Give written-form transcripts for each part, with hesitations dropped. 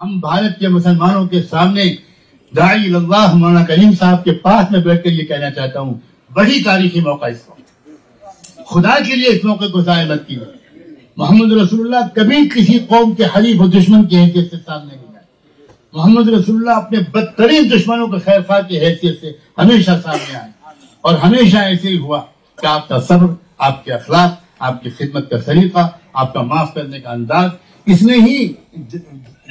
ہم بھارت کے مسلمانوں کے سامنے داعی اللہ مولانا کریم صاحب کے پاس میں بیٹھ کر یہ کہنا چاہتا ہوں، وہی تاریخی موقع اس وقت، خدا کے لیے اس موقع کو ضائع مت کیجیے۔ محمد رسول اللہ کبھی کسی قوم کے حلیف و دشمن کی حیثیت سے سامنے نہیں آئے۔ محمد رسول اللہ اپنے بدترین دشمنوں کے خیر خواہ کی حیثیت سے ہمیشہ سامنے آئے، اور ہمیشہ ایسے ہی ہوا کہ آپ کا صبر، آپ کے اخلاق، آپ کی خدمت کا طریقہ، آپ کا معاف کرنے کا انداز، اس نے ہی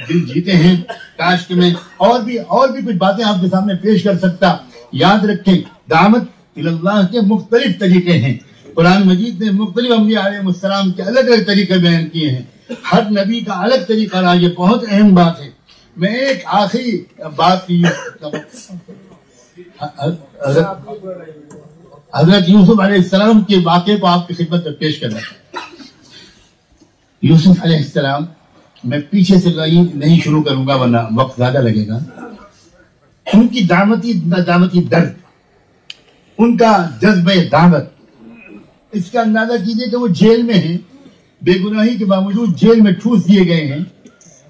دل جیتے ہیں۔ کاش کہ میں اور بھی کچھ باتیں آپ کے سامنے پیش کر سکتا۔ یاد رکھیں، دعوت اللہ کے مختلف طریقے ہیں۔ قرآن مجید نے مختلف انبیاء علیہ السلام کے الگ الگ طریقے بیان کیے ہیں، ہر نبی کا الگ طریقہ رہا، یہ بہت اہم بات ہے۔ میں ایک آخری بات کی، حضرت یوسف علیہ السلام کے واقعے کو آپ کی خدمت میں پیش کرنا چاہتا ہوں۔ یوسف علیہ السلام، میں پیچھے سے نہیں شروع کروں گا ورنہ وقت زیادہ لگے گا۔ ان کی دعوتی درد، ان کا جذبہ دعوت، اس کا اندازہ کیجئے کہ وہ جیل میں ہیں، بے گناہی کے باوجود جیل میں ٹھوس دیے گئے ہیں،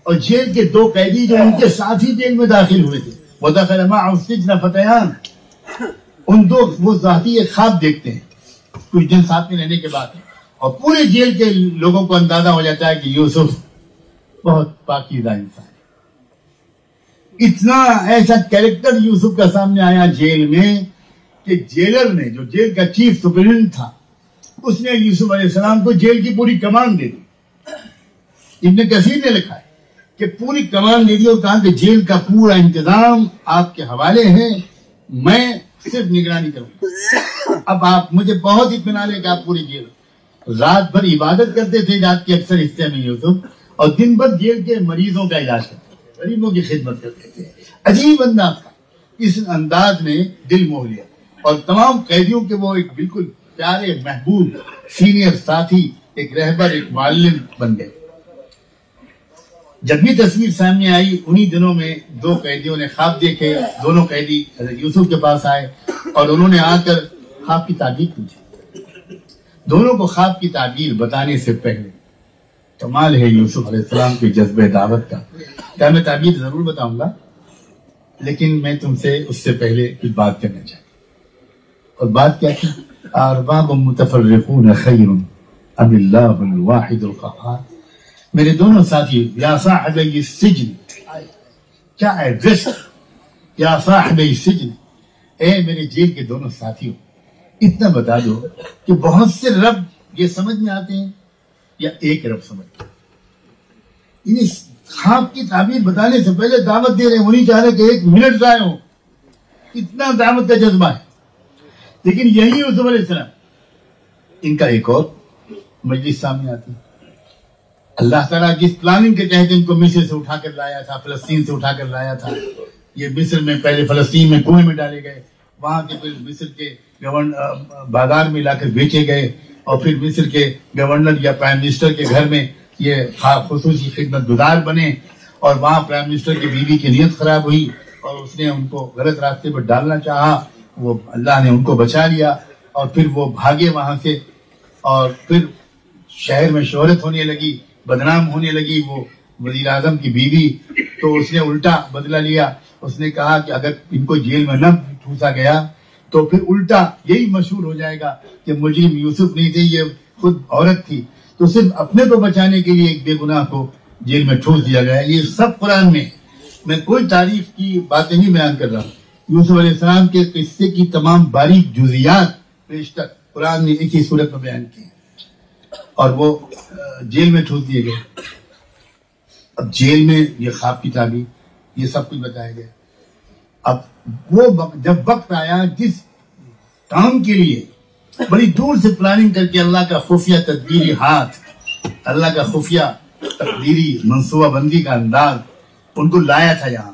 اور جیل کے دو قیدی جو ان کے ساتھ ہی جیل میں داخل ہوئے تھے، وَدَخَلَ مَعَهُ السِّجْنَ فَتَيَانِ، ان دو وہ ذاتی ایک خواب دیکھتے ہیں کچھ دن ساتھ میں رہنے کے بعد، اور پورے جیل کے لوگوں کو اندازہ ہو جاتا ہے کہ یوسف بہت پاکیزہ انسان ہے۔ اتنا ایسا کیریکٹر یوسف کا سامنے آیا جیل میں کہ جیلر نے، جو جیل کا چیف سپرنٹینڈنٹ تھا، اس نے یوسف علیہ السلام کو جیل کی پوری کمان دے دی۔ ابن کثیر نے لکھا ہے کہ پوری کمان دے دی اور کہا کہ جیل کا پورا انتظام آپ کے حوالے ہے، میں صرف نگرانی کروں۔ اب آپ مجھے بہت اطمینان ہے کہ آپ پوری جیل، رات بھر عبادت کرتے تھے رات کے اکثر حصے میں یوسف، اور دن بھر جیل کے مریضوں کا علاج کرتے تھے، غریبوں کی خدمت کرتے تھے۔ عجیب انداز تھا، اس انداز نے دل موہ لیا، اور تمام قیدیوں کے وہ ایک بالکل پیارے محبوب سینئر ساتھی، ایک رہبر، ایک معلم بن گئے۔ جب بھی تصویر سامنے آئی، انہی دنوں میں دو قیدیوں نے خواب دیکھے۔ دونوں قیدی حضرت یوسف کے پاس آئے اور انہوں نے آ کر خواب کی تعبیر پوچھی۔ دونوں کو خواب کی تعبیر بتانے سے پہلے، کمال ہے یوسف علیہ السلام کے جذبہ دعوت کا۔ کیا میں تعبیر ضرور بتاؤں گا، لیکن میں تم سے اس سے پہلے کچھ بات کرنا چاہتا ہوں۔ اور بات کیا تھی؟ ارباب متفرقون خیر ام اللہ الواحد القہار۔ میرے دونوں ساتھی، یا صاحبی السجن، کیا ایڈریس، یا صاحبی السجن، اے میرے جیل کے دونوں ساتھیوں، اتنا بتا دو کہ بہت سے رب یہ سمجھ میں آتے ہیں یا ایک رب سمجھتے ہیں۔ انہیں خواب کی تعبیر بتانے سے پہلے دعوت دے رہے ہیں، وہ نہیں چاہ رہے کہ ایک منٹ ضائع ہو، اتنا دعوت کا جذبہ ہے۔ لیکن یہی یوسف علیہ السلام، ان کا ایک اور مجلس سامنے آتی ہے۔ اللہ تعالیٰ جس پلاننگ کے تحت ان کو مصر سے اٹھا کر لایا تھا، فلسطین سے اٹھا کر لایا تھا، یہ مصر میں پہلے فلسطین میں کنویں میں ڈالے گئے، وہاں کے پھر مصر کے بازار میں لا کر بیچے گئے، اور پھر مصر کے گورنر یا پرائم منسٹر کے گھر میں یہ خصوصی خدمت گزار بنے، اور وہاں پرائم منسٹر کی بیوی کی نیت خراب ہوئی اور اس نے ان کو غلط راستے پر ڈالنا چاہا، وہ اللہ نے ان کو بچا لیا، اور پھر وہ بھاگے وہاں سے، اور پھر شہر میں شہرت ہونے لگی، بدنام ہونے لگی وہ وزیر اعظم کی بیوی۔ تو اس نے الٹا بدلہ لیا، اس نے کہا کہ اگر ان کو جیل میں نہ ٹھوسا گیا تو پھر الٹا یہی مشہور ہو جائے گا کہ مجرم یوسف نہیں تھے، یہ خود عورت تھی، تو صرف اپنے کو بچانے کے لیے ایک بے گناہ کو جیل میں ٹھوس دیا گیا۔ یہ سب قرآن میں کوئی تاریخ کی باتیں نہیں بیان کر رہا ہوں، یوسف علیہ السلام کے قصے کی تمام باریک جزیات پیش تک قرآن نے ایک ہی صورت میں بیان کی، اور وہ جیل میں ٹھوس دیے گئے۔ اب جیل میں یہ خواب کی تعبیر، یہ سب کچھ بتایا گیا۔ اب وہ جب وقت آیا جس کام کے لیے بڑی دور سے پلاننگ کر کے اللہ کا خفیہ تدبیری ہاتھ، اللہ کا خفیہ تقدیری منصوبہ بندی کا انداز ان کو لایا تھا یہاں،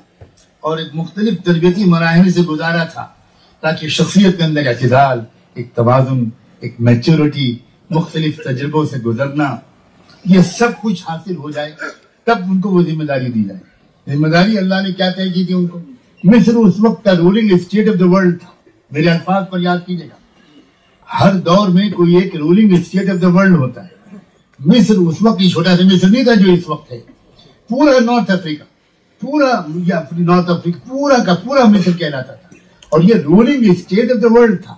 اور ایک مختلف تربیتی مراحل سے گزارا تھا تاکہ شخصیت کے اندر اعتدال، ایک توازن، ایک میچورٹی، مختلف تجربوں سے گزرنا، یہ سب کچھ حاصل ہو جائے، تب ان کو وہ ذمہ داری دی جائے۔ ذمہ داری اللہ نے کیا طے کی تھی ان کو؟ مصر اس وقت کا ruling state of the world تھا، میرے الفاظ پر یاد کیجیے گا، ہر دور میں کوئی ایک ruling state of the world ہوتا ہے۔ مصر اس وقت یہ چھوٹا سا مصر نہیں تھا جو اس وقت ہے، پورا نارتھ افریقہ پورا نارتھ افریقہ پورا کا پورا مصر کہلاتا تھا، اور یہ ruling state of the world تھا،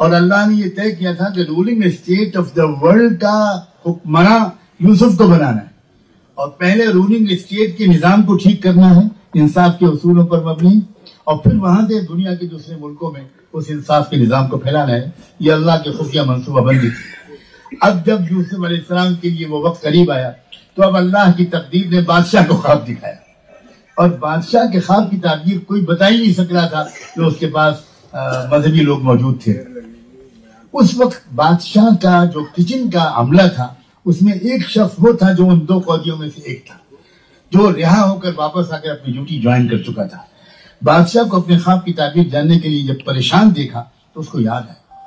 اور اللہ نے یہ طے کیا تھا کہ ruling state of the world کا حکمراں یوسف کو بنانا ہے، اور پہلے رولنگ اسٹیٹ کے نظام کو ٹھیک کرنا ہے انصاف کے اصولوں پر مبنی، اور پھر وہاں سے دنیا کے دوسرے ملکوں میں اس انصاف کے نظام کو پھیلانا ہے۔ یہ اللہ کے خفیہ منصوبہ بندی تھی۔ اب جب یوسف علیہ السلام کے لیے وہ وقت قریب آیا تو اب اللہ کی تقدیر نے بادشاہ کو خواب دکھایا، اور بادشاہ کے خواب کی تعبیر کوئی بتا ہی نہیں سک رہا تھا کہ اس کے پاس مذہبی لوگ موجود تھے۔ اس وقت بادشاہ کا جو کچن کا عملہ تھا اس میں ایک شخص وہ تھا جو ان 2 قیدیوں میں سے ایک تھا، جو رہا ہو کر واپس آ کر اپنی ڈیوٹی جوائن کر چکا تھا۔ بادشاہ کو اپنے خواب کی تعبیر جاننے کے لیے جب پریشان دیکھا تو اس کو یاد آیا،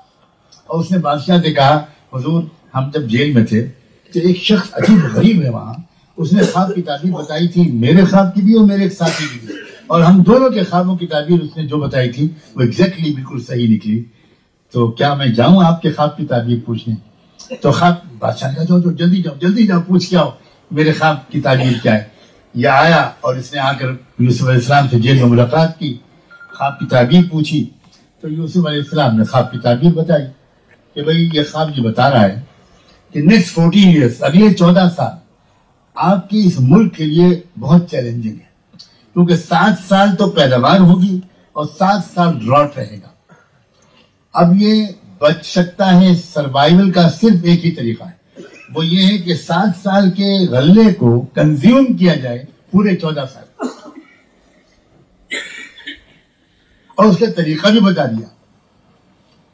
اور اس نے بادشاہ سے کہا حضور ہم جب جیل میں تھے تو ایک شخص عجیب غریب ہے وہاں، اس نے خواب کی تعبیر بتائی تھی، میرے خواب کی بھی اور میرے ایک ساتھی کی بھی، اور ہم دونوں کے خوابوں کی تعبیر اس نے جو بتائی تھی وہ ایگزیکٹلی بالکل صحیح نکلی، تو کیا میں جاؤں آپ کے خواب کی تعبیر پوچھنے؟ تو خواب بادشاہ نے کہا جلدی جاؤ پوچھ کے آؤ میرے خواب کی تعبیر کیا ہے۔ یہ آیا اور اس نے آ کر یوسف علیہ السلام سے جیل میں ملاقات کی، خواب کی تعبیر پوچھی، تو یوسف علیہ السلام نے خواب کی تعبیر بتائی کہ بھئی یہ خواب یہ بتا رہا ہے کہ نیکسٹ 14 ایئرس، اگلے 14 سال آپ کی اس ملک کے لیے بہت چیلنجنگ ہے، کیونکہ 7 سال تو پیداوار ہوگی اور 7 سال ڈراٹ رہے گا۔ اب یہ بچ سکتا ہے سروائیول کا صرف ایک ہی طریقہ ہے، وہ یہ ہے کہ 7 سال کے غلے کو کنزیوم کیا جائے پورے 14 سال، اور اس کا طریقہ بھی بتا دیا،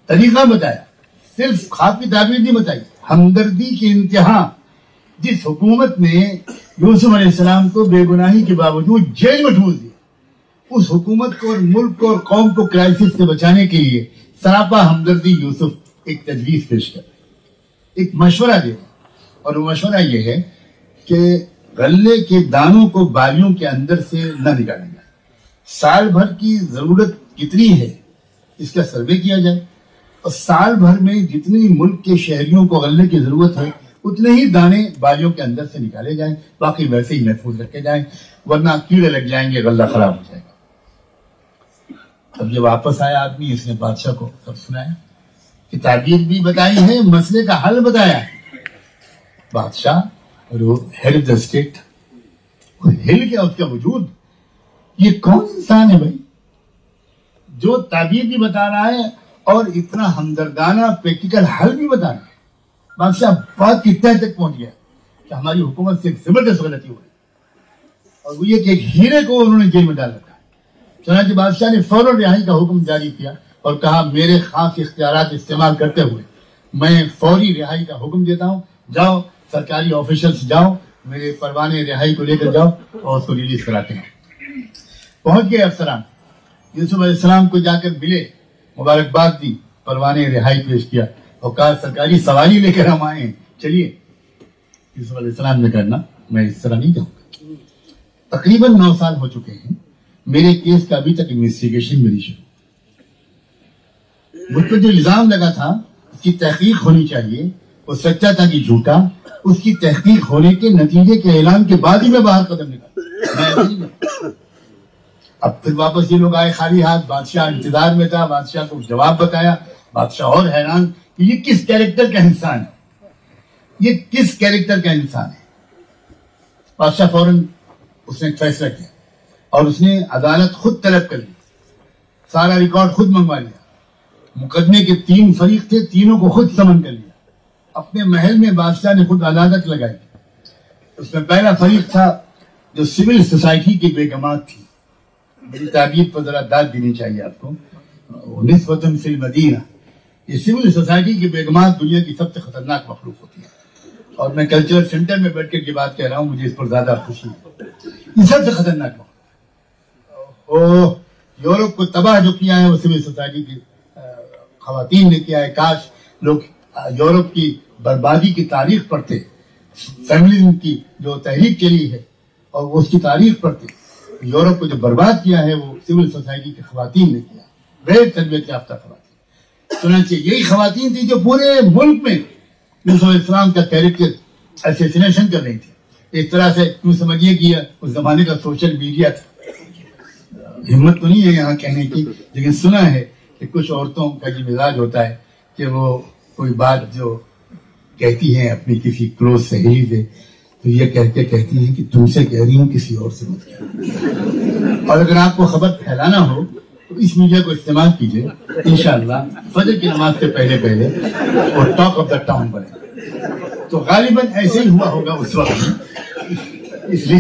طریقہ بتایا، صرف خواب کی تعبیر نہیں بتائی، ہمدردی کی انتہا۔ جس حکومت نے یوسف علیہ السلام کو بے گناہی کے باوجود جیل میں ڈھونس دیا، اس حکومت کو اور ملک کو اور قوم کو کرائسس سے بچانے کے لیے سراپا ہمدردی یوسف ایک تجویز پیش کر ایک مشورہ دے، اور وہ مشورہ یہ ہے کہ غلے کے دانوں کو بالیوں کے اندر سے نہ نکالیں گے، سال بھر کی ضرورت کتنی ہے اس کا سروے کیا جائے، اور سال بھر میں جتنی ملک کے شہریوں کو غلے کی ضرورت ہے اتنے ہی دانے بالیوں کے اندر سے نکالے جائیں، باقی ویسے ہی محفوظ رکھے جائیں، ورنہ کیڑے لگ جائیں گے، غلہ خراب ہو جائے گا۔ اب جب واپس آیا آدمی، اس نے بادشاہ کو سب سنایا کہ تعبیر بھی بتائی ہے، مسئلے کا حل بتایا ہے۔ بادشاہ اور وہ ہیڈ آف دا اسٹیٹ، ہل گیا اس کا وجود، یہ کون انسان ہے بھائی جو تعبیر بھی بتا رہا ہے اور اتنا ہمدردانہ پریکٹیکل حل بھی بتا رہا ہے۔ بادشاہ بات کی تہ تک پہنچ گیا کہ ہماری حکومت سے ایک زبردست غلطی ہوئی، اور وہ یہ کہ ایک ہیرے کو انہوں نے جیل میں ڈال رکھا ہے۔ چنانچہ بادشاہ نے فوراً رہائی کا حکم جاری کیا اور کہا میرے خاص اختیارات استعمال کرتے ہوئے میں فوری رہائی کا حکم دیتا ہوں، جاؤ سرکاری آفیشلز جاؤ میرے پروانے رہائی کو لے کر جاؤ اور اس کو ریلیز کراتے ہیں۔ پہنچ گئے افسران، یوسف علیہ السلام کو جا کر ملے، مبارکباد دی، پروانے رہائی پیش کیا اور کہا سرکاری سواری لے کر ہم آئے ہیں، چلیے۔ یوسف علیہ السلام نے کہا میں اس طرح نہیں جاؤں گا، تقریباً 9 سال ہو چکے ہیں، میرے کیس کا ابھی تک انویسٹیگیشن میری شروع، مجھ پر جو الزام لگا تھا اس کی تحقیق ہونی چاہیے، وہ سچا تھا کہ جھوٹا، اس کی تحقیق ہونے کے نتیجے کے اعلان کے بعد ہی میں باہر قدم نکالا۔ اب پھر واپس یہ لوگ آئے خالی ہاتھ، بادشاہ انتظار میں تھا، بادشاہ کو جواب بتایا، بادشاہ اور حیران کہ یہ کس کیریکٹر کا انسان ہے، یہ کس کیریکٹر کا انسان ہے۔ بادشاہ فوراً اس نے ایک فیصلہ کیا اور اس نے عدالت خود طلب کر لی، سارا ریکارڈ خود منگوا لیا، مقدمے کے 3 فریق تھے، تینوں کو خود سمن کر لیا، اپنے محل میں بادشاہ نے خود عدالت لگائی۔ اس میں پہلا فریق تھا جو سول سوسائٹی کی بیگمات تھی، میری تعبیر پر ذرا داد دینی چاہیے آپ کو، نسوۃ فی المدینہ، یہ سول سوسائٹی کی بیگمات دنیا کی سب سے خطرناک مخلوق ہوتی ہے، اور میں کلچرل سینٹر میں بیٹھ کر یہ بات کہہ رہا ہوں، مجھے اس پر زیادہ خوشی ہے، یہ سب سے خطرناک مخلوق۔ یورپ کو تباہ جو کیا ہے وہ سول سوسائٹی کی خواتین نے کیا ہے۔ کاش لوگ یورپ کی بربادی کی تاریخ پڑھتے، فیمنزم کی جو تحریک چلی ہے اور اس کی تاریخ پڑھتے، یورپ کو جو برباد کیا ہے وہ سول سوسائٹی کی خواتین نے کیا، غیر تربیت یافتہ خواتین۔ چنانچہ یہی خواتین تھی جو پورے ملک میں یوسف علیہ السلام کا کیریکٹر اسیسینیشن کر رہی تھی، اس طرح سے کیوں سمجھیے کہ اس زمانے کا سوشل میڈیا تھا. ہمت تو نہیں ہے یہاں کہنے کی، لیکن سنا ہے کہ کچھ عورتوں کا یہ مزاج ہوتا ہے کہ وہ کوئی بات جو کہتی ہیں اپنی کسی کلوز سہیلی سے، تو یہ کہہ کے کہتی ہیں کہ تم سے کہہ رہی ہوں کسی اور سے مت کہہ. اور اگر آپ کو خبر پھیلانا ہو تو اس میڈیا کو استعمال کیجئے، انشاءاللہ فجر کی نماز سے پہلے اور ٹاک آف دا ٹاؤن بنے. تو غالباً ایسے ہی ہوا ہوگا اس وقت. اس لیے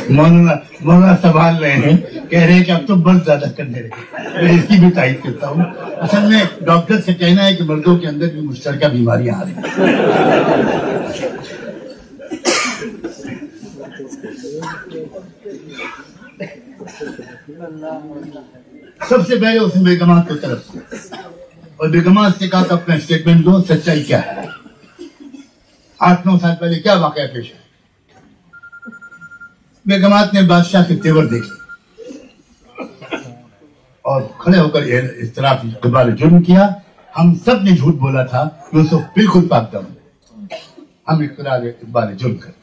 مولانا سنبھال رہے ہیں، کہہ رہے ہیں کہ اب تو بہت زیادہ کرنے رہے. میں اس کی بھی تائید کرتا ہوں. اصل میں ڈاکٹر سے کہنا ہے کہ مردوں کے اندر بھی مشترکہ بیماریاں آ رہی ہیں. سب سے پہلے اس نے بیگمات کو طرف کیا اور بیگمات سے کہا کہ اپنا اسٹیٹمنٹ دو، سچائی کیا ہے. 8-9 سال پہلے کیا واقعہ پیش ہے. بیگمات نے بادشاہ کے تیور دیکھے اور کھڑے ہو کر اعتراف اقبال جرم کیا. ہم سب نے جھوٹ بولا تھا، یوسف بالکل پاک دم ہے، ہم اقبال جرم کرتے.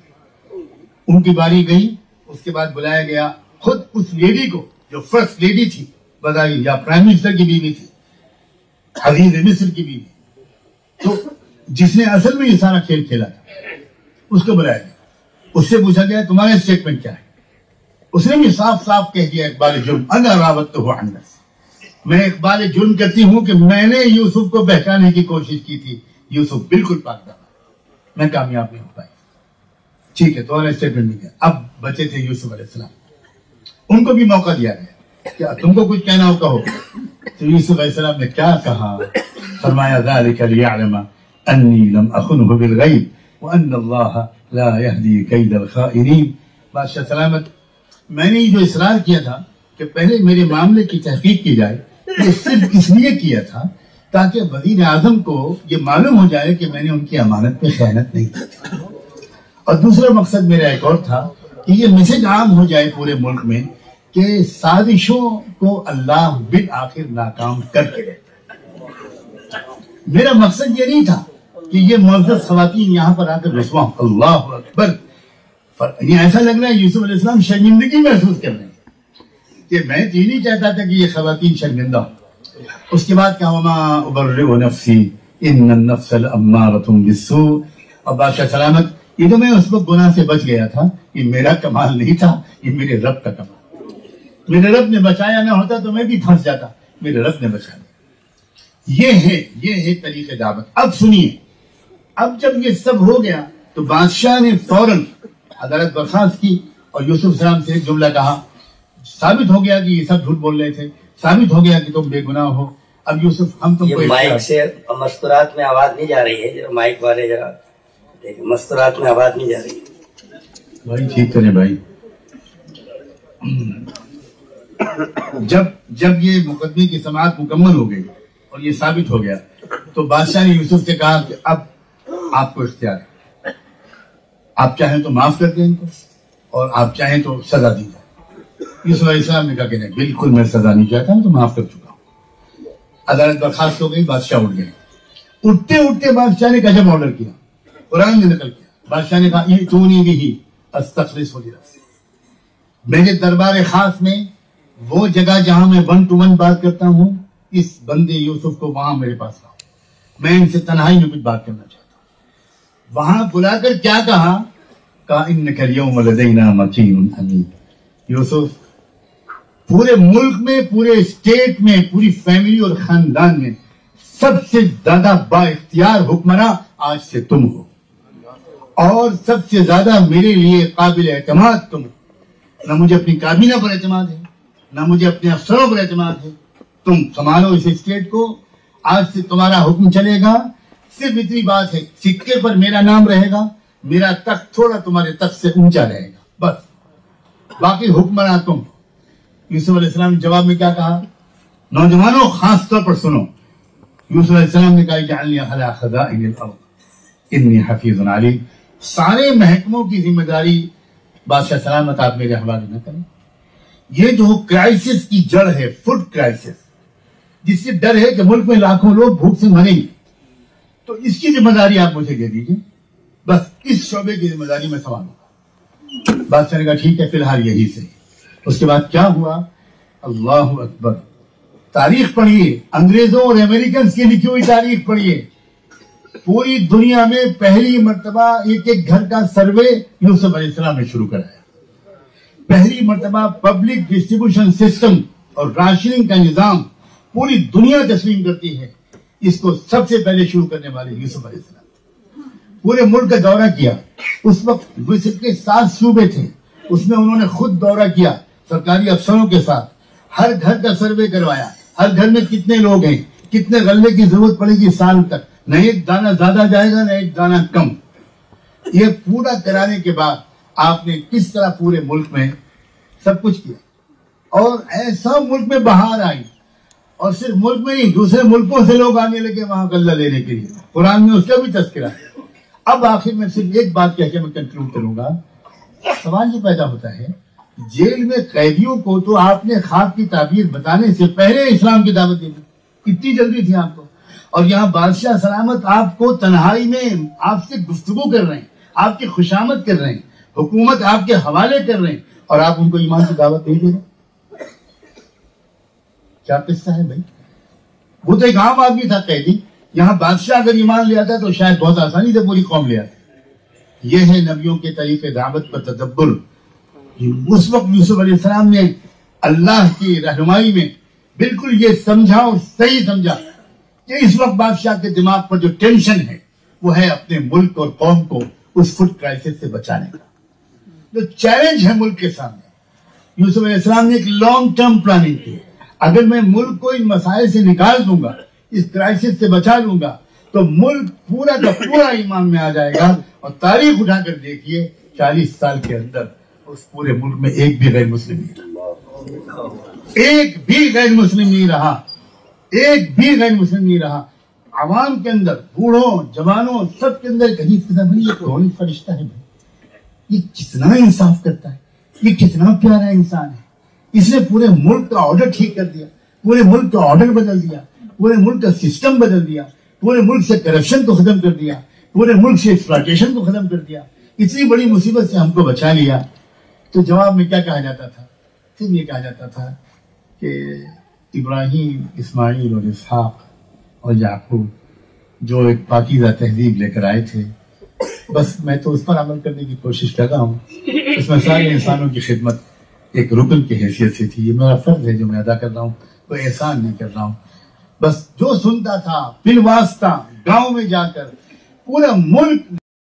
ان کی باری گئی. اس کے بعد بلایا گیا خود اس لیڈی کو جو فرسٹ لیڈی تھی بتائی، یا پرائم منسٹر کی بیوی تھی، عزیز مصر کی بیوی، تو جس نے اصل میں یہ سارا کھیل کھیلا تھا، اس کو بلایا گیا. اس سے پوچھا گیا تمہارا اسٹیٹمنٹ کیا ہے. اس نے بھی صاف صاف کہہ دیا اقبال جرم انا راودتہ عن نفسی، میں اقبال جرم کرتی ہوں کہ میں نے یوسف کو بہکانے کی کوشش کی تھی. یوسف بالکل پاک دامن، میں کامیاب نہیں ہو پائی. ٹھیک ہے، تمہارا اسٹیٹمنٹ نہیں کیا. اب بچے تھے یوسف علیہ السلام، ان کو بھی موقع دیا گیا کہ تم کو کچھ کہنا ہو کہو. تو یوسف علیہ السلام نے کیا کہا؟ فرمایا ذالک لیعلم انی لم اخنہ بالغیب وان اللہ لا یہدی کید الخائنین. بادشاہ سلامت، میں نے جو اصرار کیا تھا کہ پہلے میرے معاملے کی تحقیق کی جائے، یہ صرف اس لیے کیا تھا تاکہ وزیر اعظم کو یہ معلوم ہو جائے کہ میں نے ان کی امانت میں خیانت نہیں کی تھی. اور دوسرا مقصد میرا ایک اور تھا کہ یہ میسج عام ہو جائے پورے ملک میں کہ سازشوں کو اللہ بالآخر ناکام کر کے دیتا ہے. میرا مقصد یہ نہیں تھا کہ یہ معزز خواتین یہاں پر آ کر رسوا. اللہ اکبر، یہ ایسا لگ رہا ہے یوسف علیہ السلام شرمندگی محسوس کر رہے ہیں کہ میں تو یہ نہیں چاہتا تھا کہ یہ خواتین شرمندہ ہوں. اس کے بعد کہا وما ابرئ نفسی ان النفس لامارۃ بالسوء. اور بادشاہ سلامت، یہ تو میں اس وقت گناہ سے بچ گیا تھا، یہ میرا کمال نہیں تھا، یہ میرے رب کا کمال. میرے رب نے بچایا نہ ہوتا تو میں بھی پھنس جاتا، میرے رب نے بچایا. یہ ہے طریق دعوت. اب سنیے، اب جب یہ سب ہو گیا تو بادشاہ نے فوراً عدالت برخاست کی اور یوسف السلام سے ایک جملہ کہا. ثابت ہو گیا کہ یہ سب جھوٹ بول رہے تھے، ثابت ہو گیا کہ تم بے گناہ ہو. اب یوسف ہم تم کو مائک سے مستورات میں آواز نہیں جا رہی ہے، ذرا مائک والے ذرا دیکھیں، مستورات میں آواز نہیں جا رہی ہے. بھائی ٹھیک کریں بھائی. جب یہ مقدمے کی سماعت مکمل ہو گئی اور یہ ثابت ہو گیا تو بادشاہ نے یوسف سے کہا کہ اب آپ کو اختیار ہے، آپ چاہیں تو معاف کر دیں ان کو اور آپ چاہیں تو سزا دی جائے. یوسف علیہ السلام نے کہا کہ نہیں، بالکل میں سزا نہیں چاہتا ہوں، تو معاف کر چکا ہوں. عدالت برخاست ہو گئی، بادشاہ اٹھ گئے. اٹھتے اٹھتے بادشاہ نے گجب آرڈر کیا، قرآن نے نقل کیا. بادشاہ نے کہا ائتونی بہ استخلصہ لنفسی، میرے دربار خاص میں وہ جگہ جہاں میں 1 to 1 بات کرتا ہوں، اس بندے یوسف کو وہاں میرے پاس لاؤ، میں ان سے تنہائی میں کچھ بات کرنا چاہتا ہوں. وہاں بلا کر کیا کہا انک اليوم لدینا مکین امین. یوسف، پورے ملک میں، پورے اسٹیٹ میں، پوری فیملی اور خاندان میں سب سے زیادہ با اختیار حکمراں آج سے تم ہو، اور سب سے زیادہ میرے لیے قابل اعتماد تم. نہ مجھے اپنی کابینہ پر اعتماد ہے، نہ مجھے اپنے افسروں پر اعتماد ہے. تم سنبھالو اس اسٹیٹ کو، آج سے تمہارا حکم چلے گا. صرف اتنی بات ہے، سکے پر میرا نام رہے گا، میرا تخت تھوڑا تمہارے تخت سے اونچا رہے گا، بس باقی حکمراں تم. یوسف علیہ السلام نے جواب میں کیا کہا؟ نوجوانوں خاص طور پر سنو. یوسف علیہ السلام نے کہا اجعلنی علی خزائن الارض انی حفیظ علیم. سارے محکموں کی ذمہ داری بادشاہ سلامت آپ میرے حوالے نہ کریں. یہ جو کرائسس کی جڑ ہے، فوڈ کرائسس، جس سے ڈر ہے کہ ملک میں لاکھوں لوگ بھوک سے مریں گے، تو اس کی ذمہ داری آپ مجھے دے دیجیے. بس اس شعبے کی ذمہ داری میں سنبھالوں. بادشاہ نے کہا ٹھیک ہے فی الحال یہی سے. اس کے بعد کیا ہوا؟ اللہ اکبر. تاریخ پڑھیے, انگریزوں اور امریکنز کی لکھی ہوئی تاریخ پڑھیے. پوری دنیا میں پہلی مرتبہ ایک ایک گھر کا سروے یوسف علیہ السلام نے شروع کرایا. پہلی مرتبہ پبلک ڈسٹریبیوشن سسٹم اور راشننگ کا نظام پوری دنیا تسلیم کرتی ہے. اس کو سب سے پہلے شروع کرنے والے یوسف علیہ السلام. پورے ملک کا دورہ کیا. اس وقت مصر کے 7 صوبے تھے, اس میں انہوں نے خود دورہ کیا سرکاری افسروں کے ساتھ. ہر گھر کا سروے کروایا, ہر گھر میں کتنے لوگ ہیں, کتنے غلے کی ضرورت پڑے گی سال تک, نہ ایک دانہ زیادہ جائے گا نہ ایک دانہ کم. یہ پورا کرانے کے بعد آپ نے کس طرح پورے ملک میں سب کچھ کیا, اور ایسا ملک میں بہار آئی. اور صرف ملک میں نہیں, دوسرے ملکوں سے لوگ آنے لگے وہاں غلہ لینے کے لیے. قرآن میں اس کا بھی تذکرہ ہے. اب آخر میں صرف ایک بات کہہ کے میں کنکلوڈ کروں گا. سوال یہ پیدا ہوتا ہے, جیل میں قیدیوں کو تو آپ نے خواب کی تعبیر بتانے سے پہلے اسلام کی دعوت دی, اتنی جلدی تھی آپ کو. اور یہاں بادشاہ سلامت آپ کو تنہائی میں آپ سے گفتگو کر رہے ہیں, آپ کی خوشامد کر رہے ہیں, حکومت آپ کے حوالے کر رہے ہیں, اور آپ ان کو ایمان کی دعوت نہیں دے رہے. کیا قصہ ہے بھائی؟ وہ تو ایک عام آدمی تھا قیدی. یہاں بادشاہ اگر ایمان لے آتا تو شاید بہت آسانی سے پوری قوم لے آتا. یہ ہے نبیوں کے طریقے دعوت پر تدبر. اس وقت یوسف علیہ السلام نے اللہ کی رہنمائی میں بالکل یہ سمجھا اور صحیح سمجھا کہ اس وقت بادشاہ کے دماغ پر جو ٹینشن ہے وہ ہے اپنے ملک اور قوم کو اس فوڈ کرائسس سے بچانے کا. جو چیلنج ہے ملک کے سامنے, یوسف علیہ السلام نے ایک لانگ ٹرم پلاننگ کی. اگر میں ملک کو ان مسائل سے نکال دوں گا, اس کرائسس سے بچا لوں گا, تو ملک پورا کا پورا ایمان میں آ جائے گا. اور تاریخ اٹھا کر دیکھیے 40 سال کے اندر اس پورے ملک میں ایک بھی غیر مسلم نہیں رہا, ایک بھی غیر مسلم نہیں رہا, ایک بھی غیر مسلم نہیں رہا. عوام کے اندر, بوڑھوں جوانوں سب کے اندر کہیں یہ کون فرشتہ ہے بھائی, یہ کتنا انصاف کرتا ہے, یہ کتنا پیارا انسان ہے. اس نے پورے ملک کا آرڈر ٹھیک کر دیا, پورے ملک کا آرڈر بدل دیا, پورے ملک کا سسٹم بدل دیا, پورے ملک سے کرپشن کو ختم کر دیا, پورے ملک سے ایکسپلائٹیشن کو ختم کر دیا, اتنی بڑی مصیبت سے ہم کو بچا لیا. تو جواب میں کیا کہا جاتا تھا؟ صرف یہ کہا جاتا تھا کہ ابراہیم, اسماعیل اور اسحاق اور یعقوب جو ایک پاکیزہ تہذیب لے کر آئے تھے, بس میں تو اس پر عمل کرنے کی کوشش کر رہا ہوں. اس میں سارے انسانوں کی خدمت ایک رکن کی حیثیت سے تھی. یہ میرا فرض ہے جو میں ادا کر رہا ہوں, کوئی احسان نہیں کر رہا ہوں. بس جو سنتا تھا بالواسطہ گاؤں میں جا کر پورا ملک